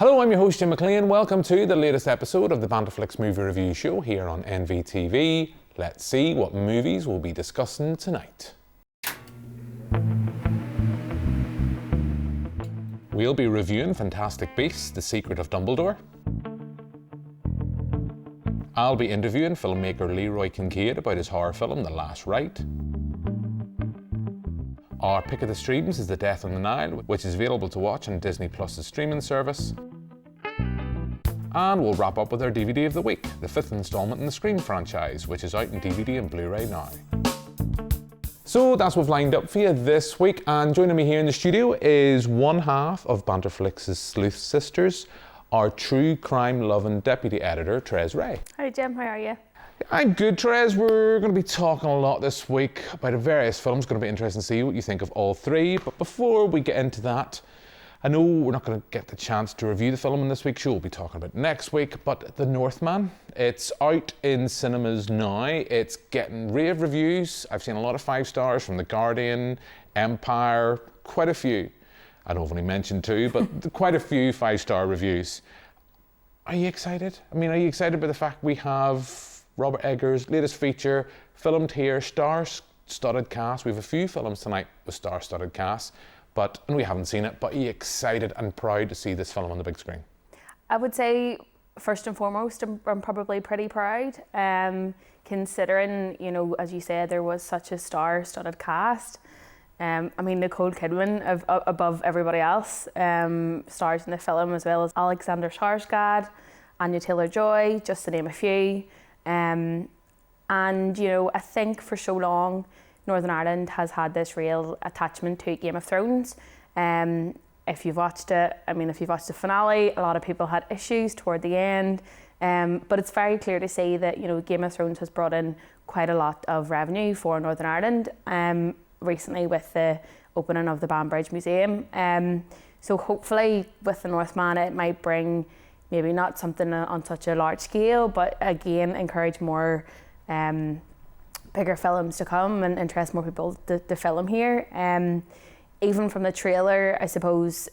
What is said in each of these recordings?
Hello, I'm your host Jim McLean. Welcome to the latest episode of the BanterFlix movie review show here on NvTv. Let's see what movies we'll be discussing tonight. We'll be reviewing Fantastic Beasts: The Secrets of Dumbledore. I'll be interviewing filmmaker Leroy Kincaide about his horror film, The Last Rite. Our pick of the streams is The Death on the Nile, which is available to watch on Disney Plus's streaming service. And we'll wrap up with our DVD of the week, the fifth installment in the Scream franchise, which is out in DVD and Blu-ray now. So that's what we've lined up for you this week, and joining me here in the studio is one half of BanterFlix's Sleuth Sisters, our true crime-loving deputy editor, Thérèse Ray. Hi Jim, how are you? I'm good, Thérèse. We're going to be talking a lot this week about various films. It's going to be interesting to see what you think of all three. But before we get into that, I know we're not going to get the chance to review the film in this week's show. We'll be talking about it next week. But The Northman, it's out in cinemas now. It's getting rave reviews. I've seen a lot of 5 stars from The Guardian, Empire, quite a few. I know I've only mentioned 2, but quite a few 5-star reviews. Are you excited? I mean, are you excited by the fact we have Robert Eggers' latest feature, filmed here, star-studded cast? We have a few films tonight with star-studded casts, and we haven't seen it, but are you excited and proud to see this film on the big screen? I would say, first and foremost, I'm probably pretty proud, considering, you know, as you said, there was such a star-studded cast. I mean, Nicole Kidman, above everybody else, stars in the film, as well as Alexander Skarsgård, Anya Taylor-Joy, just to name a few. And, you know, I think for so long, Northern Ireland has had this real attachment to Game of Thrones. If you've watched it, if you've watched the finale, a lot of people had issues toward the end. But it's very clear to see that, you know, Game of Thrones has brought in quite a lot of revenue for Northern Ireland, recently with the opening of the Banbridge Museum. So hopefully with The Northman, it might bring maybe not something on such a large scale, but again, encourage more bigger films to come and interest more people to film here. Even from the trailer, I suppose,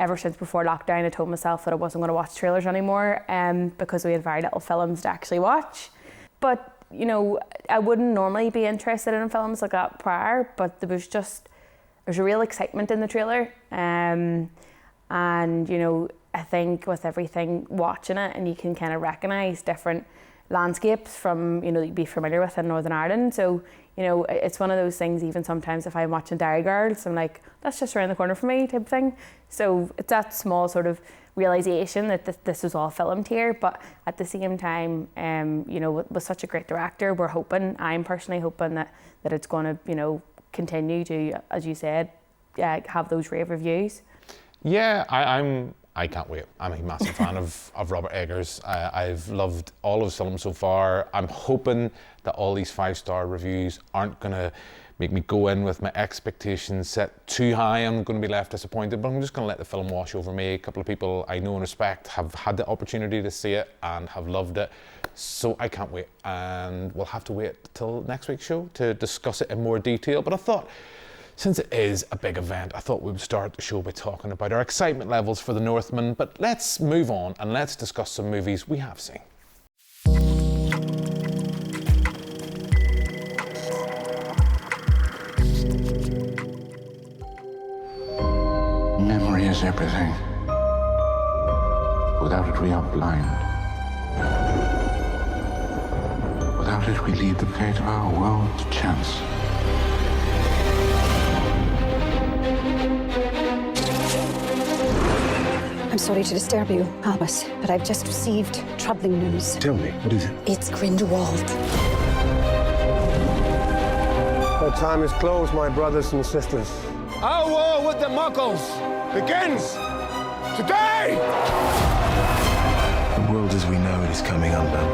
ever since before lockdown, I told myself that I wasn't going to watch trailers anymore because we had very little films to actually watch. But, you know, I wouldn't normally be interested in films like that prior, but there's a real excitement in the trailer. And, you know, I think with everything, watching it, and you can kind of recognise different landscapes from, you know, you'd be familiar with in Northern Ireland. So, you know, it's one of those things, even sometimes if I'm watching Derry Girls, I'm like, that's just around the corner for me type thing. So it's that small sort of realisation that this was all filmed here. But at the same time, you know, with such a great director, I'm personally hoping that it's going to, you know, continue to, as you said, have those rave reviews. Yeah, I can't wait. I'm a massive fan of Robert Eggers. I've loved all of his films so far. I'm hoping that all these 5-star reviews aren't going to make me go in with my expectations set too high. I'm going to be left disappointed, but I'm just going to let the film wash over me. A couple of people I know and respect have had the opportunity to see it and have loved it. So I can't wait. And we'll have to wait till next week's show to discuss it in more detail. But I thought, since it is a big event, I thought we would start the show by talking about our excitement levels for The Northman, but let's move on and let's discuss some movies we have seen. Memory is everything. Without it, we are blind. Without it, we leave the fate of our world to chance. I'm sorry to disturb you, Albus, but I've just received troubling news. Tell me, what is it? It's Grindelwald. Our time is closed, my brothers and sisters. Our war with the Muggles begins today! The world as we know it is coming undone.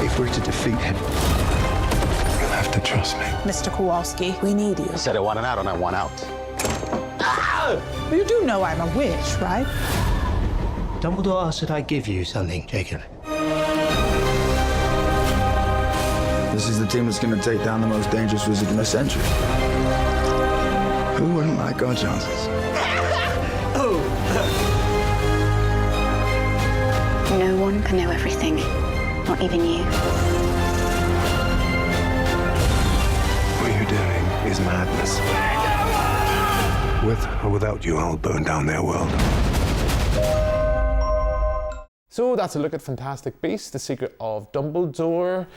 If we're to defeat him, you'll have to trust me. Mr. Kowalski, we need you. I said I want an out and I want out. You do know I'm a witch, right? Dumbledore asked that I give you something, Jacob. This is the team that's going to take down the most dangerous wizard in a century. Who wouldn't like our chances? No one can know everything, not even you. What you're doing is madness. With or without you, I'll burn down their world. So that's a look at Fantastic Beasts, The Secret of Dumbledore.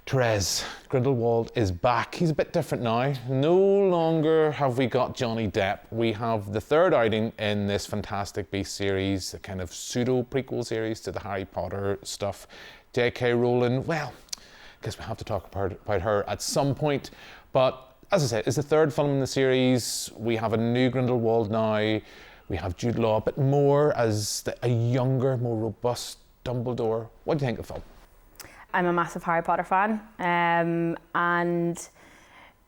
Thérèse, Grindelwald is back. He's a bit different now. No longer have we got Johnny Depp. We have the third outing in this Fantastic Beasts series, a kind of pseudo prequel series to the Harry Potter stuff. J.K. Rowling, well, I guess we have to talk about her at some point. But as I said, it's the third film in the series. We have a new Grindelwald now. We have Jude Law a bit more as a younger, more robust Dumbledore. What do you think of the film? I'm a massive Harry Potter fan, and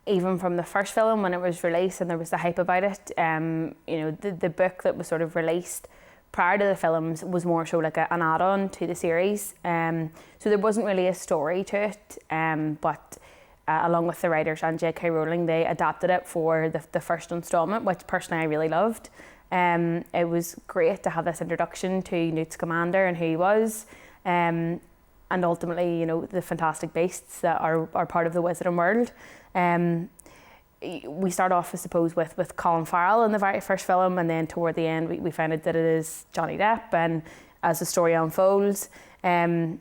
even from the first film when it was released and there was the hype about it, the book that was sort of released prior to the films was more so like an add-on to the series. So there wasn't really a story to it, but along with the writers and J.K. Rowling, they adapted it for the first instalment, which personally I really loved. It was great to have this introduction to Newt Scamander and who he was, and ultimately, the Fantastic Beasts that are part of the Wizarding world. We start off, I suppose, with Colin Farrell in the very first film, and then toward the end, we find out that it is Johnny Depp, and as the story unfolds, to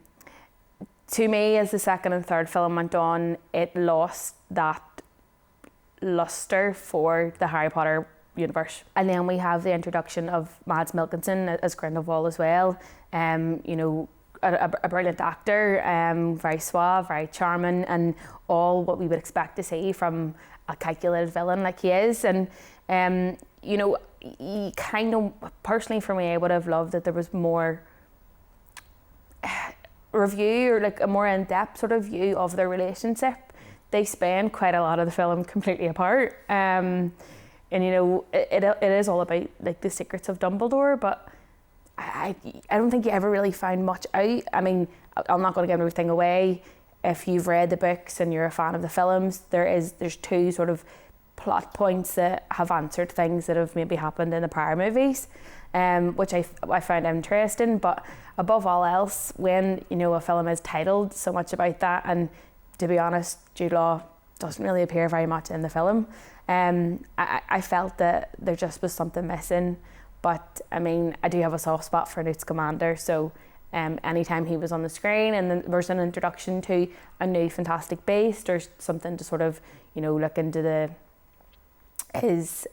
me, as the second and third film went on, it lost that luster for the Harry Potter universe. And then we have the introduction of Mads Mikkelsen as Grindelwald as well. A brilliant actor, very suave, very charming, and all what we would expect to see from a calculated villain like he is. And kind of personally for me, I would have loved that there was more review or like a more in-depth sort of view of their relationship. They spend quite a lot of the film completely apart. And it is all about like the secrets of Dumbledore, but I don't think you ever really find much out. I mean, I'm not going to give everything away. If you've read the books and you're a fan of the films, there's two sort of plot points that have answered things that have maybe happened in the prior movies, which I found interesting. But above all else, when a film is titled so much about that, and to be honest, Jude Law doesn't really appear very much in the film. I felt that there just was something missing, but I mean, I do have a soft spot for Newt Scamander, so anytime he was on the screen and then there's an introduction to a new Fantastic Beast or something to sort of, look into his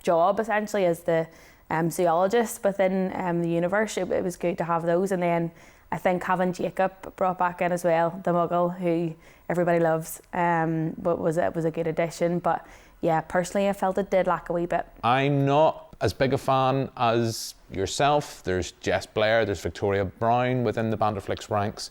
job essentially as the zoologist within the universe, it was good to have those. And then I think having Jacob brought back in as well, the Muggle, who everybody loves, but was a good addition. But yeah, personally, I felt it did lack a wee bit. I'm not as big a fan as yourself. There's Jess Blair, there's Victoria Brown within the BanterFlix ranks.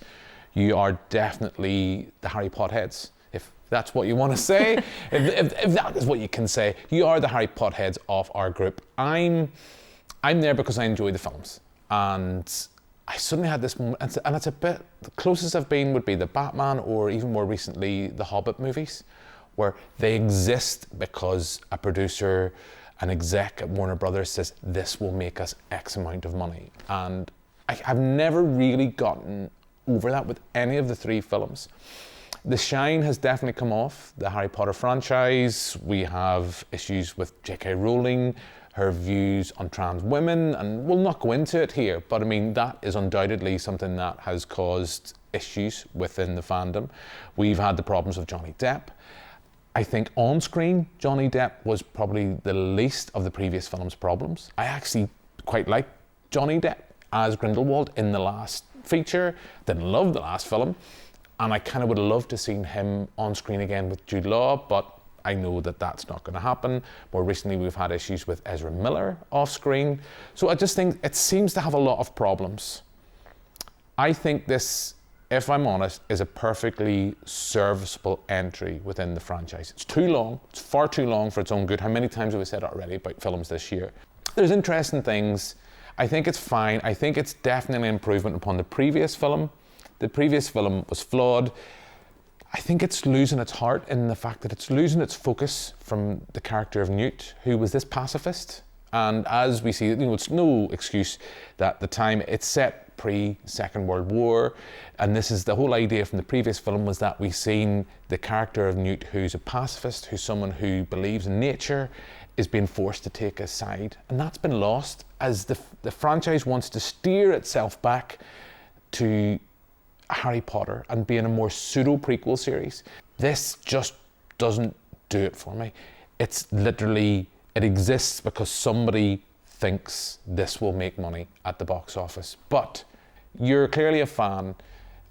You are definitely the Harry Potheads, if that's what you want to say. if that is what you can say. You are the Harry Potheads of our group. I'm there because I enjoy the films. And I suddenly had this moment, and it's a bit, the closest I've been would be the Batman or even more recently the Hobbit movies, where they exist because a producer, an exec at Warner Brothers says, this will make us X amount of money. And I've never really gotten over that with any of the three films. The shine has definitely come off the Harry Potter franchise. We have issues with J.K. Rowling, her views on trans women, and we'll not go into it here, but I mean, that is undoubtedly something that has caused issues within the fandom. We've had the problems of Johnny Depp. I think on screen, Johnny Depp was probably the least of the previous film's problems. I actually quite like Johnny Depp as Grindelwald in the last feature, didn't love the last film, and I kind of would have loved to have seen him on screen again with Jude Law, but I know that that's not going to happen. More recently, we've had issues with Ezra Miller off screen. So I just think it seems to have a lot of problems. I think this, if I'm honest, is a perfectly serviceable entry within the franchise. It's too long. It's far too long for its own good. How many times have we said already about films this year? There's interesting things. I think it's fine. I think it's definitely an improvement upon the previous film. The previous film was flawed. I think it's losing its heart in the fact that it's losing its focus from the character of Newt, who was this pacifist. And as we see, it's no excuse that the time it's set pre-Second World War. And this is the whole idea from the previous film, was that we've seen the character of Newt, who's a pacifist, who's someone who believes in nature, is being forced to take a side. And that's been lost as the franchise wants to steer itself back to Harry Potter and being a more pseudo prequel series. This just doesn't do it for me. It's literally, it exists because somebody thinks this will make money at the box office. But you're clearly a fan.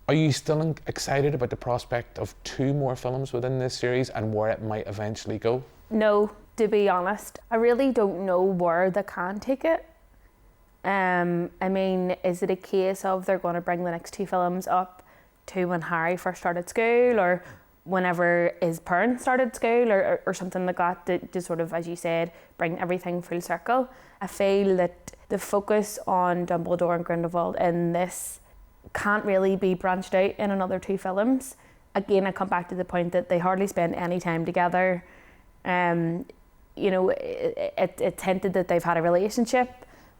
Are you still excited about the prospect of 2 more films within this series and where it might eventually go? No, to be honest. I really don't know where they can take it. I mean, is it a case of they're going to bring the next 2 films up to when Harry first started school, or whenever his parents started school, or something like that, to sort of, as you said, bring everything full circle? I feel that the focus on Dumbledore and Grindelwald in this can't really be branched out in another 2 films. Again, I come back to the point that they hardly spend any time together. You know, it's hinted that they've had a relationship,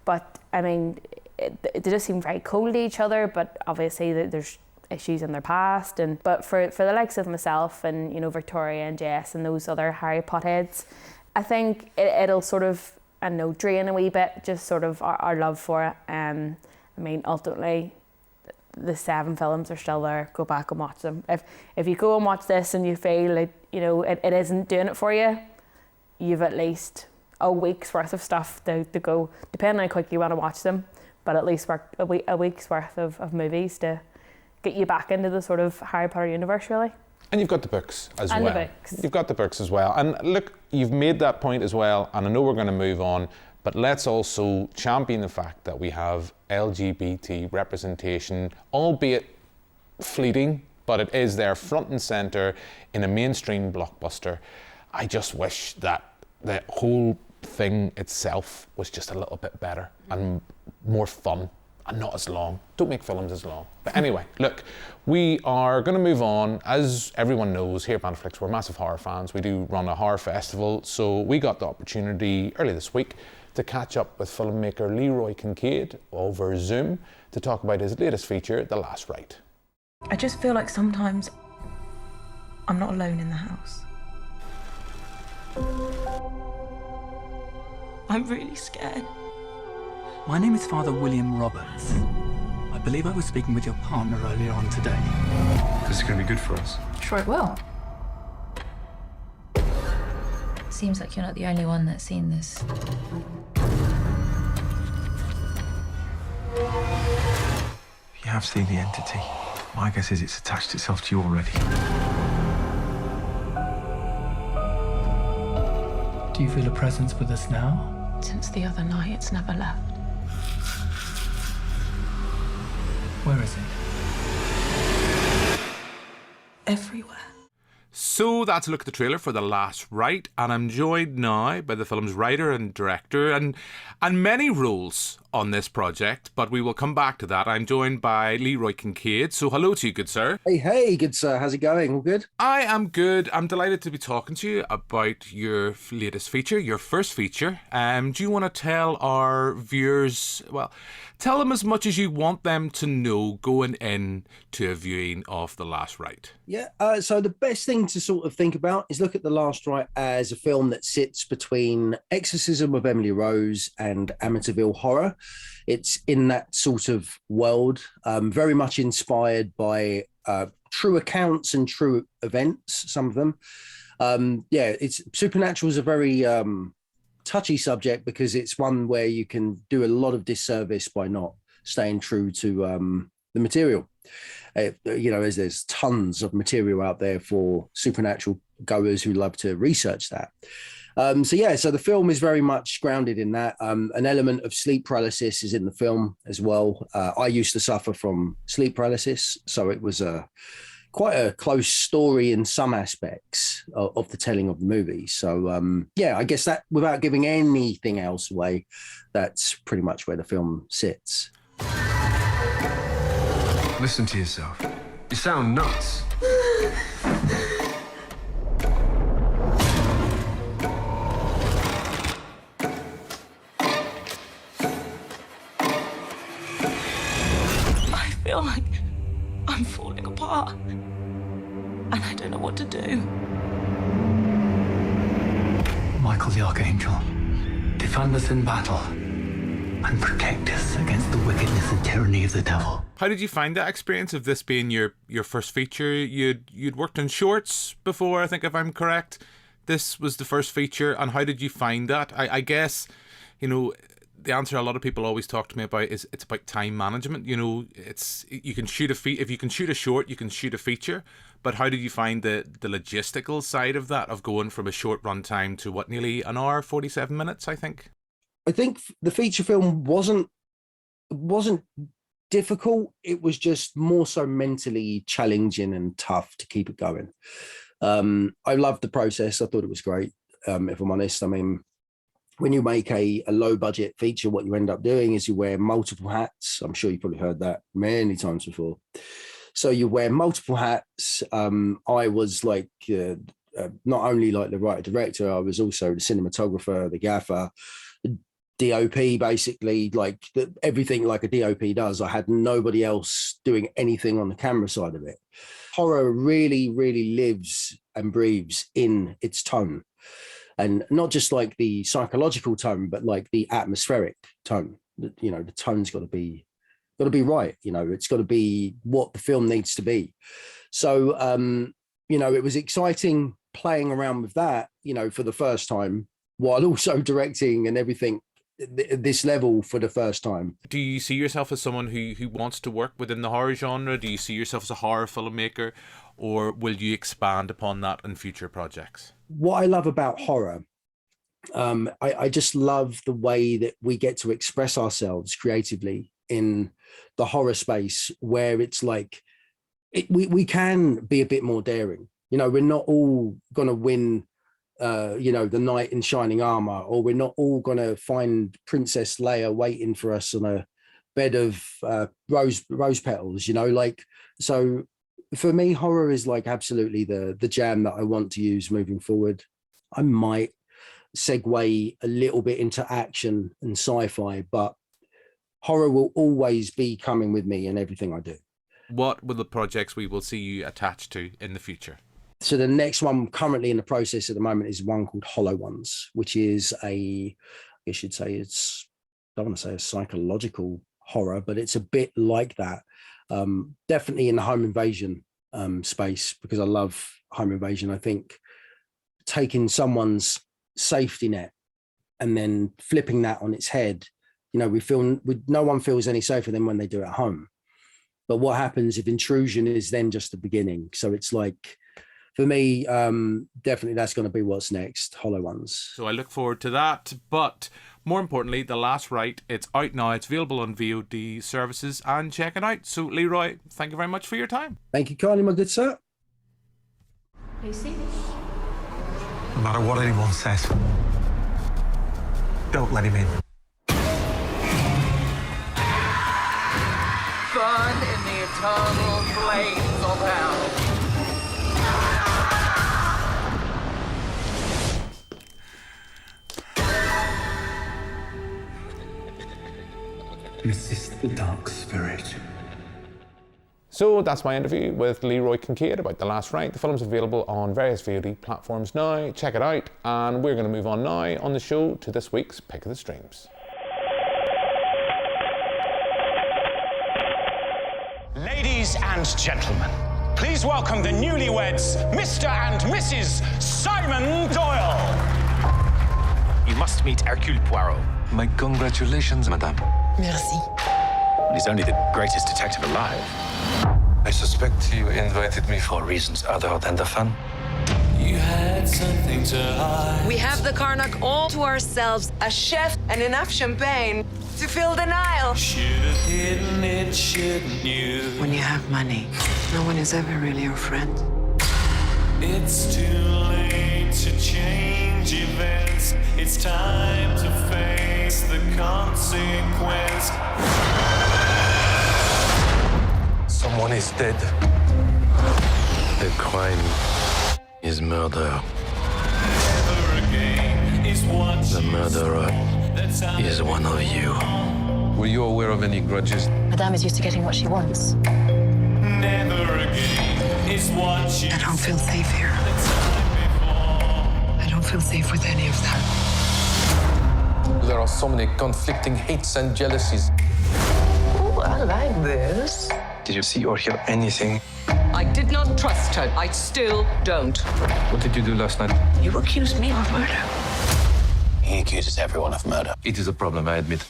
but I mean, they just seem very cold to each other, but obviously there's issues in their past. But for the likes of myself and, you know, Victoria and Jess and those other Harry Potheads, I think it'll sort of, I don't know, drain a wee bit, just sort of our love for it. I mean, ultimately, the 7 films are still there. Go back and watch them. If you go and watch this and you feel like, you know, it isn't doing it for you, you've at least a week's worth of stuff to go, depending on how quick you want to watch them, but at least a week's worth of movies to get you back into the sort of Harry Potter universe, really. And you've got the books as well. And the books. You've got the books as well. And look, you've made that point as well, and I know we're going to move on, but let's also champion the fact that we have LGBT representation, albeit fleeting, but it is there front and centre in a mainstream blockbuster. I just wish that the whole thing itself was just a little bit better and more fun and not as long. Don't make films as long. But anyway, look, we are going to move on. As everyone knows, here at BanterFlix, we're massive horror fans. We do run a horror festival, so we got the opportunity early this week to catch up with filmmaker Leroy Kincaide over Zoom to talk about his latest feature, The Last Rite. I just feel like sometimes I'm not alone in the house. I'm really scared. My name is Father William Roberts. I believe I was speaking with your partner earlier on today. This is going to be good for us. Sure it will. Seems like you're not the only one that's seen this. You have seen the entity. My guess is it's attached itself to you already. Do you feel a presence with us now? Since the other night, it's never left. Where is it? Everywhere. So that's a look at the trailer for The Last Rite, and I'm joined now by the film's writer and director and many roles on this project, but we will come back to that. I'm joined by Leroy Kincaide. So hello to you, good sir. Hey, good sir. How's it going? All good? I am good. I'm delighted to be talking to you about your latest feature, your first feature. Do you want to tell our viewers, well, tell them as much as you want them to know going in to a viewing of The Last Rite? Yeah, so the best thing to sort of think about is look at The Last Rite as a film that sits between Exorcism of Emily Rose and Amityville Horror. It's in that sort of world, very much inspired by true accounts and true events, some of them. Supernatural is a very touchy subject because it's one where you can do a lot of disservice by not staying true to the material. As there's tons of material out there for supernatural goers who love to research that. So the film is very much grounded in that. An element of sleep paralysis is in the film as well. I used to suffer from sleep paralysis, so it was quite a close story in some aspects of the telling of the movie. So, I guess that, without giving anything else away, that's pretty much where the film sits. Listen to yourself. You sound nuts. feel like I'm falling apart. And I don't know what to do. Michael the Archangel, defend us in battle and protect us against the wickedness and tyranny of the devil. How did you find that experience of this being your first feature? You'd worked on shorts before, I think, if I'm correct. This was the first feature, and how did you find that? I guess, you know, the answer a lot of people always talk to me about is it's about time management. You know, you can shoot if you can shoot a short, you can shoot a feature. But how did you find the logistical side of that, of going from a short run time to what, nearly an hour, 47 minutes, I think? I think the feature film wasn't difficult. It was just more so mentally challenging and tough to keep it going. I loved the process. I thought it was great, if I'm honest. I mean, when you make a low budget feature, what you end up doing is you wear multiple hats. I'm sure you've probably heard that many times before. So you wear multiple hats. I was like, not only like the writer director, I was also the cinematographer, the gaffer, the DOP, basically, like everything like a DOP does. I had nobody else doing anything on the camera side of it. Horror really, really lives and breathes in its tone. And not just like the psychological tone, but like the atmospheric tone. You know, the tone's got to be right. You know, it's got to be what the film needs to be. So, you know, it was exciting playing around with that, you know, for the first time, while also directing and everything this level for the first time. Do you see yourself as someone who wants to work within the horror genre? Do you see yourself as a horror filmmaker, or will you expand upon that in future projects? What I love about horror, I just love the way that we get to express ourselves creatively in the horror space, where it's like we can be a bit more daring. You know, we're not all gonna win you know, the knight in shining armor, or we're not all gonna find Princess Leia waiting for us on a bed of rose petals, you know, like. So for me, horror is like absolutely the jam that I want to use moving forward. I might segue a little bit into action and sci-fi, but horror will always be coming with me in everything I do. What were the projects we will see you attached to in the future? So the next one currently in the process at the moment is one called Hollow Ones, which is I should say I don't want to say a psychological horror, but it's a bit like that. Definitely in the home invasion space, because I love home invasion. I think taking someone's safety net and then flipping that on its head, you know, no one feels any safer than when they do it at home. But what happens if intrusion is then just the beginning? So it's like, for me, definitely that's going to be what's next, Hollow Ones. So I look forward to that. But more importantly, The Last Rite, it's out now. It's available on VOD services, and check it out. So Leroy, thank you very much for your time. Thank you kindly, my good sir. Lucy? No matter what anyone says, don't let him in. Burn in the eternal flames of hell. Resist the dark spirit. So that's my interview with Leroy Kincaide about The Last Rite. The film's available on various VOD platforms now. Check it out. And we're going to move on now on the show to this week's Pick of the Streams. Ladies and gentlemen, please welcome the newlyweds, Mr. and Mrs. Simon Doyle. You must meet Hercule Poirot. My congratulations, madame. Merci. He's only the greatest detective alive. I suspect you invited me for reasons other than the fun. You had something to hide. We have the Karnak all to ourselves, a chef and enough champagne to fill the Nile. Should have hidden it, shouldn't you? When you have money, no one is ever really your friend. It's too late to change events. It's time to face the consequence. Someone is dead. The crime is murder. Never again is what the murderer is one of you. Were you aware of any grudges? Madame is used to getting what she wants. Never again is what she I don't feel safe here. I don't feel safe with any of them. There are so many conflicting hates and jealousies. Oh, I like this. Did you see or hear anything? I did not trust her. I still don't. What did you do last night? You accused me of murder. He accuses everyone of murder. It is a problem, I admit.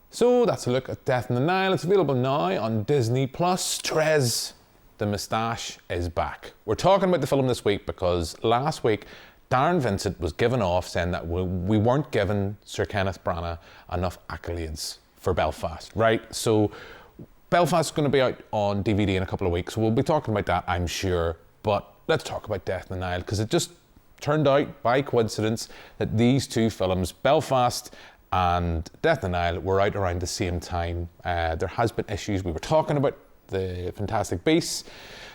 So that's a look at Death in the Nile. It's available now on Disney+. Thérèse, the moustache, is back. We're talking about the film this week because last week Darren Vincent was given off saying that we weren't giving Sir Kenneth Branagh enough accolades for Belfast, right? So Belfast is going to be out on DVD in a couple of weeks, so we'll be talking about that, I'm sure. But let's talk about Death in the Nile, because it just turned out, by coincidence, that these two films, Belfast and Death in the Nile, were out around the same time. There has been issues. We were talking about the Fantastic Beasts.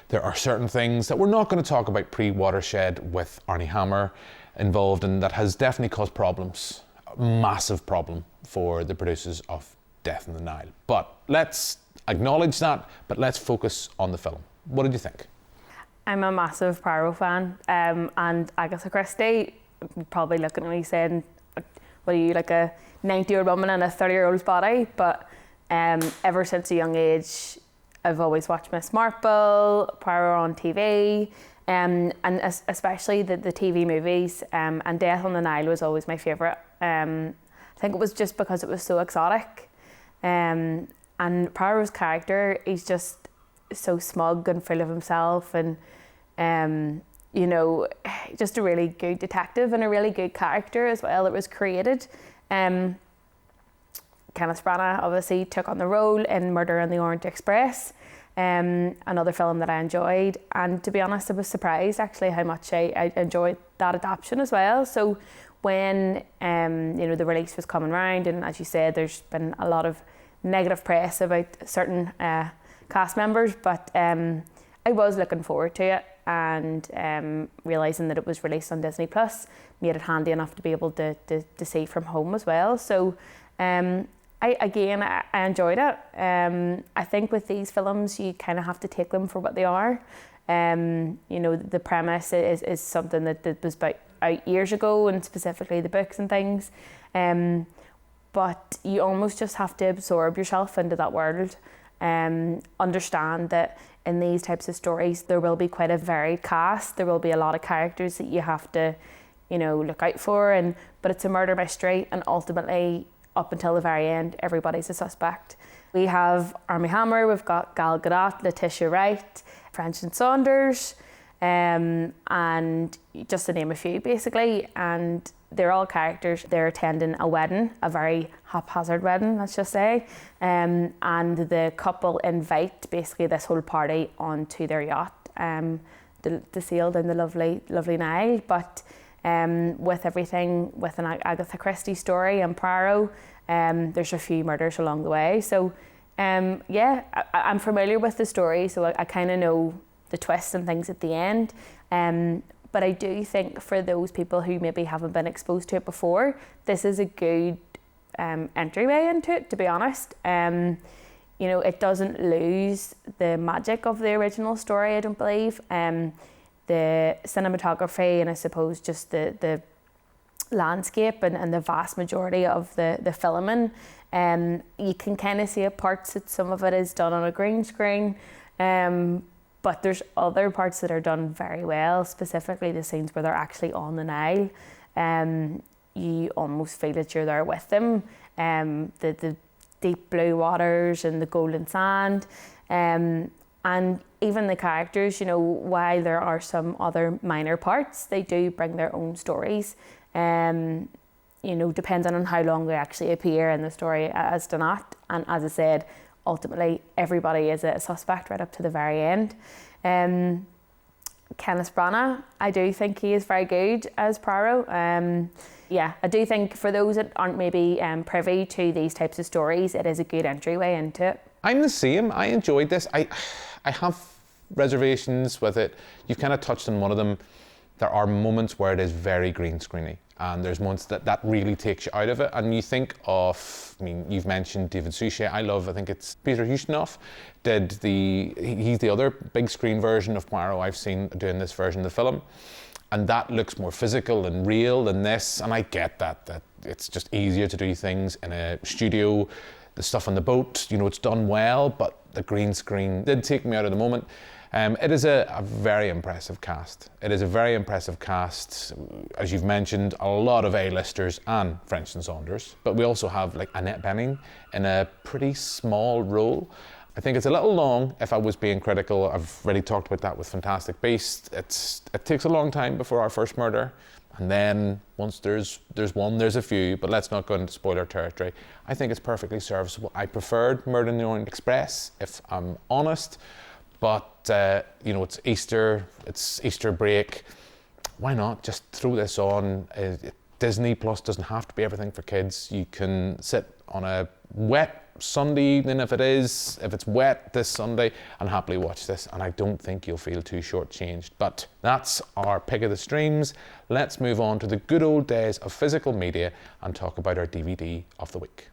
There are certain things that we're not going to talk about pre-Watershed with Arnie Hammer involved, and that has definitely caused problems, a massive problem for the producers of Death in the Nile. But let's acknowledge that, but let's focus on the film. What did you think? I'm a massive Poirot fan, and Agatha Christie, probably looking at me saying, what are you, like a 90-year-old woman in a 30-year-old's body? But ever since a young age, I've always watched Miss Marple, Poirot on TV, and especially the TV movies, and Death on the Nile was always my favourite. I think it was just because it was so exotic. And Poirot's character, he's just so smug and full of himself, and you know, just a really good detective and a really good character as well that was created. Kenneth Branagh obviously took on the role in Murder on the Orient Express, another film that I enjoyed, and to be honest I was surprised actually how much I enjoyed that adaptation as well. So when you know, the release was coming around, and as you said, there's been a lot of negative press about certain cast members, but I was looking forward to it, and realising that it was released on Disney Plus made it handy enough to be able to see from home as well. So I enjoyed it. I think with these films you kind of have to take them for what they are. You know, the premise is something that was out years ago, and specifically the books and things. But you almost just have to absorb yourself into that world. Understand that in these types of stories there will be quite a varied cast. There will be a lot of characters that you have to, you know, look out for. But it's a murder mystery, and ultimately, up until the very end, everybody's a suspect. We have Armie Hammer, we've got Gal Gadot, Letitia Wright, French and Saunders, and just to name a few basically. And they're all characters. They're attending a wedding, a very haphazard wedding, let's just say. And the couple invite basically this whole party onto their yacht, to sail down the lovely Nile. But with everything, with an Agatha Christie story and Poirot, there's a few murders along the way. So yeah, I'm familiar with the story, so I kind of know the twists and things at the end. But I do think for those people who maybe haven't been exposed to it before, this is a good entryway into it, to be honest. You know, it doesn't lose the magic of the original story, I don't believe. The cinematography and I suppose just the landscape and the vast majority of the filming, you can kind of see at parts that some of it is done on a green screen. But there's other parts that are done very well, specifically the scenes where they're actually on the Nile. You almost feel that you're there with them. The deep blue waters and the golden sand. And even the characters, you know, while there are some other minor parts, they do bring their own stories. You know, depending on how long they actually appear in the story as to not. And as I said, ultimately everybody is a suspect right up to the very end. Kenneth Branagh, I do think he is very good as Poirot. Yeah, I do think for those that aren't maybe privy to these types of stories, it is a good entryway into it. I'm the same. I enjoyed this. I have reservations with it. You've kind of touched on one of them. there are moments where it is very green screeny, and there's moments that really takes you out of it. And you think of, I mean, you've mentioned David Suchet. I think it's Peter Ustinov he's the other big screen version of Poirot I've seen doing this version of the film. And that looks more physical and real than this. And I get that it's just easier to do things in a studio. The stuff on the boat, you know, it's done well, but the green screen did take me out of the moment. It is a very impressive cast. It is a very impressive cast. As you've mentioned, a lot of A-listers and French and Saunders, but we also have like Annette Bening in a pretty small role. I think it's a little long, if I was being critical. I've already talked about that with Fantastic Beasts. It takes a long time before our first murder, and then once there's one, there's a few, but let's not go into spoiler territory. I think it's perfectly serviceable. I preferred Murder in the Orient Express, if I'm honest, but you know, it's Easter break. Why not just throw this on? Disney Plus doesn't have to be everything for kids. You can sit on a wet Sunday evening, if it's wet this Sunday, and happily watch this, and I don't think you'll feel too shortchanged. But that's our pick of the streams. Let's move on to the good old days of physical media and talk about our DVD of the week.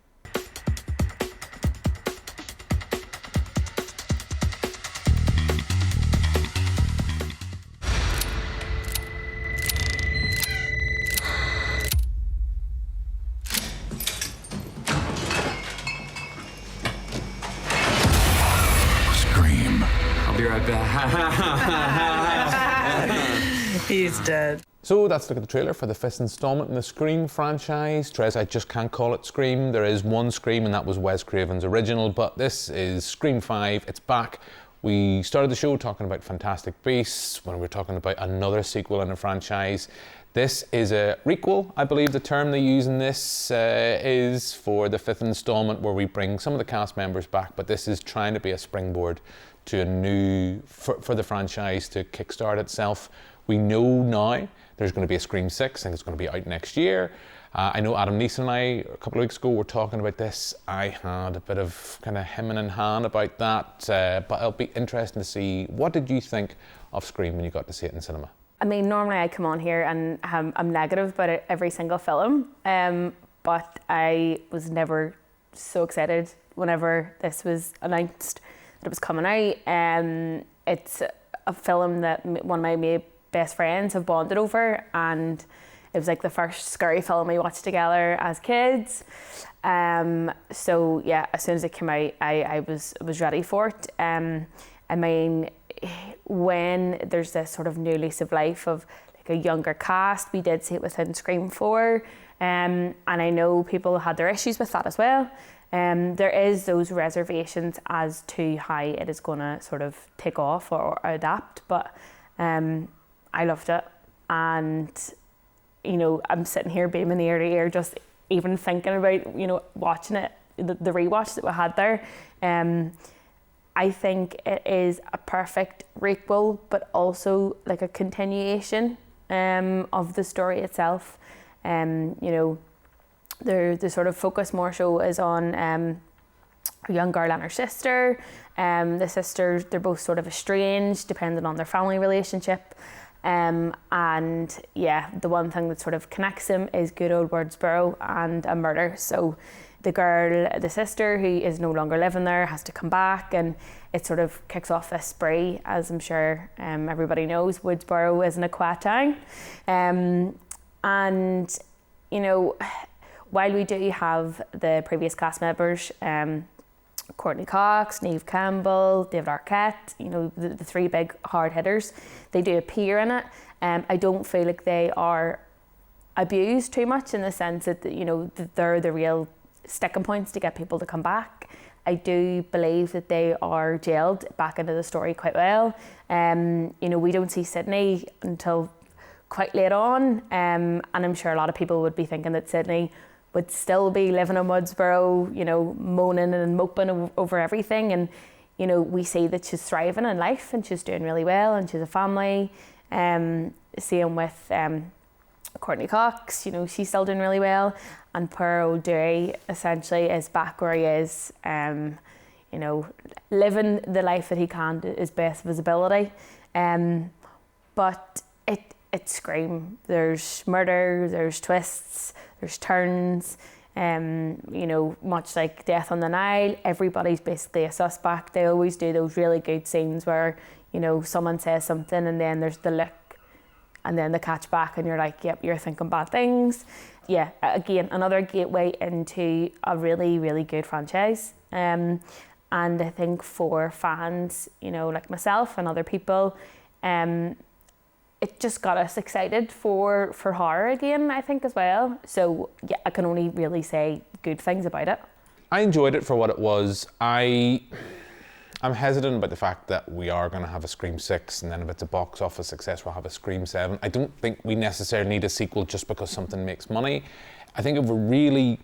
He's dead. So that's a look at the trailer for the 5th installment in the Scream franchise. Thérèse, I just can't call it Scream. There is one Scream, and that was Wes Craven's original, but this is Scream 5. It's back. We started the show talking about Fantastic Beasts when we were talking about another sequel in a franchise. This is a requel, I believe the term they use in this is for the 5th installment, where we bring some of the cast members back, but this is trying to be a springboard to a new, for the franchise to kickstart itself. We know now there's going to be a Scream 6, I think it's going to be out next year. I know Adam Neeson and I, a couple of weeks ago, were talking about this. I had a bit of kind of hemming and hawing about that, but it'll be interesting to see. What did you think of Scream when you got to see it in cinema? I mean, normally I come on here and I'm negative about every single film, but I was never so excited whenever this was announced that it was coming out. It's a film that one of my best friends have bonded over, and it was like the first scary film we watched together as kids. So yeah, as soon as it came out, I was ready for it. I mean, when there's this sort of new lease of life of like a younger cast, we did see it within Scream 4, and I know people had their issues with that as well. There is those reservations as to how it is going to sort of take off or adapt, but I loved it, and you know, I'm sitting here beaming ear to ear just even thinking about, you know, watching it, the rewatch that we had there. I think it is a perfect requel, but also like a continuation of the story itself. You know, the sort of focus more so is on a young girl and her sister. The sisters, they're both sort of estranged, depending on their family relationship. And yeah, the one thing that sort of connects them is good old Woodsboro and a murder. So the girl, the sister, who is no longer living there, has to come back, and it sort of kicks off this spree. As I'm sure everybody knows, Woodsboro isn't a quiet town. And, you know, while we do have the previous cast members, Courtney Cox, Neve Campbell, David Arquette, you know, the three big hard hitters, they do appear in it. I don't feel like they are abused too much, in the sense that, you know, they're the real sticking points to get people to come back. I do believe that they are jailed back into the story quite well. You know, we don't see Sydney until quite late on, and I'm sure a lot of people would be thinking that Sydney would still be living in Woodsboro, you know, moaning and moping over everything. And, you know, we see that she's thriving in life and she's doing really well and she's a family. Same with Courtney Cox, you know, she's still doing really well. And poor old Dewey essentially is back where he is, you know, living the life that he can to his best of his ability. But it's Scream. There's murder, there's twists, there's turns. You know, much like Death on the Nile, everybody's basically a suspect. They always do those really good scenes where, you know, someone says something and then there's the look and then the catch back and you're like, yep, you're thinking bad things. Yeah, again, another gateway into a really, really good franchise. And I think for fans, you know, like myself and other people, it just got us excited for horror again, I think, as well. So yeah, I can only really say good things about it. I enjoyed it for what it was. I'm hesitant about the fact that we are going to have a Scream 6 and then if it's a box office success we'll have a Scream 7. I don't think we necessarily need a sequel just because something makes money. I think if we're really,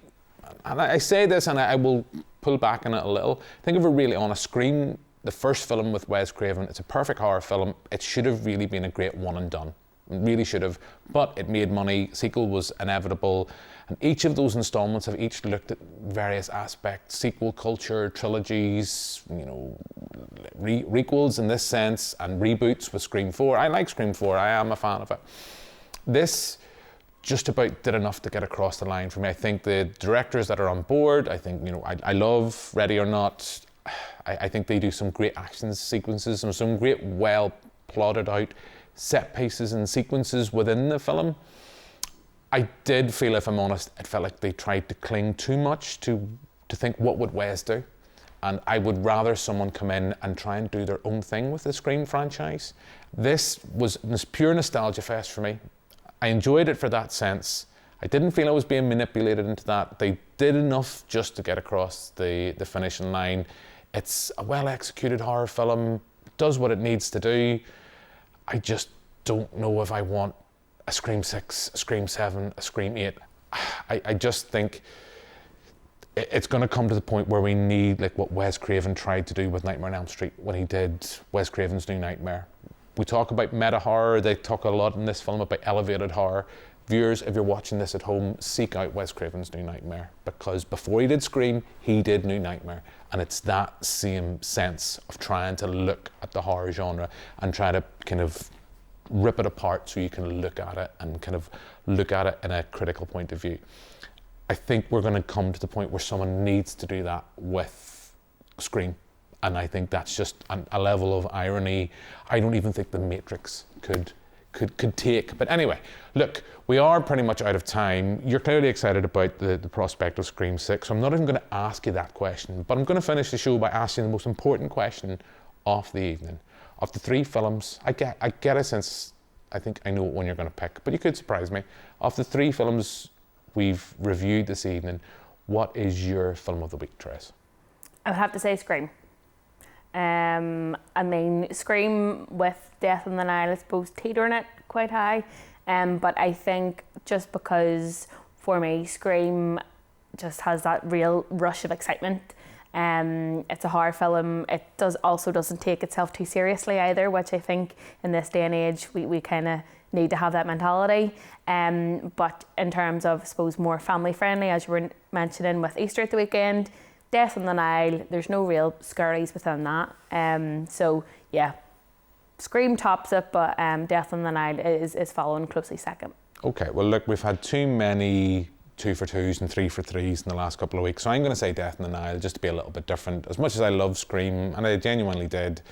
and I say this and I will pull back on it a little, I think if we're really on a Scream, the first film with Wes Craven, it's a perfect horror film. It should have really been a great one and done. It really should have, but it made money. Sequel was inevitable. And each of those installments have each looked at various aspects, sequel culture, trilogies, you know, requels in this sense, and reboots with Scream 4. I like Scream 4, I am a fan of it. This just about did enough to get across the line for me. I think the directors that are on board, I think, you know, I love Ready or Not. I think they do some great action sequences and some great, well plotted out set pieces and sequences within the film. I did feel, if I'm honest, it felt like they tried to cling too much to think, what would Wes do? And I would rather someone come in and try and do their own thing with the Scream franchise. This was this pure nostalgia fest for me. I enjoyed it for that sense. I didn't feel I was being manipulated into that. They did enough just to get across the finishing line. It's a well-executed horror film, does what it needs to do. I just don't know if I want a Scream 6, a Scream 7, a Scream 8. I just think it's going to come to the point where we need, like what Wes Craven tried to do with Nightmare on Elm Street when he did Wes Craven's New Nightmare. We talk about meta horror, they talk a lot in this film about elevated horror. Viewers, if you're watching this at home, seek out Wes Craven's New Nightmare, because before he did Scream, he did New Nightmare. And it's that same sense of trying to look at the horror genre and try to kind of rip it apart so you can look at it and kind of look at it in a critical point of view. I think we're going to come to the point where someone needs to do that with Scream. And I think that's just a level of irony I don't even think The Matrix could take. But anyway, look, we are pretty much out of time. You're clearly excited about the prospect of Scream 6, so I'm not even going to ask you that question, but I'm going to finish the show by asking the most important question of the evening. Of the three films, I get a sense, I think I know what one you're going to pick, but you could surprise me. Of the three films we've reviewed this evening, what is your film of the week, Thérèse? I would have to say Scream. I mean, Scream with Death on the Nile, I suppose, teetering it quite high. But I think just because, for me, Scream just has that real rush of excitement. It's a horror film. It doesn't take itself too seriously either, which I think in this day and age, we kind of need to have that mentality. But in terms of, I suppose, more family friendly, as you were mentioning with Easter at the weekend, Death on the Nile, there's no real scurries within that. So yeah, Scream tops it, but Death on the Nile is following closely second. Okay, well look, we've had too many 2 for 2s and 3 for 3s in the last couple of weeks, so I'm going to say Death on the Nile just to be a little bit different. As much as I love Scream, and I genuinely did,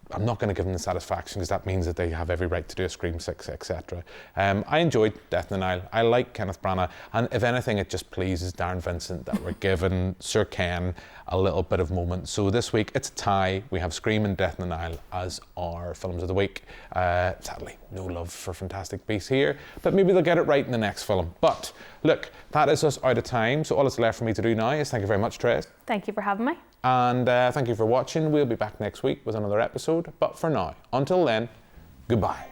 I'm not going to give them the satisfaction because that means that they have every right to do a Scream 6, etc. I enjoyed Death on the Nile. I like Kenneth Branagh, and if anything, it just pleases Darren Vincent that we're giving Sir Ken a little bit of moment. So this week, it's a tie. We have Scream and Death on the Nile as our films of the week. Sadly, no love for Fantastic Beasts here, but maybe they'll get it right in the next film. But look, that is us out of time, so all that's left for me to do now is thank you very much, Thérèse. Thank you for having me. And thank you for watching. We'll be back next week with another episode. But for now, until then, goodbye.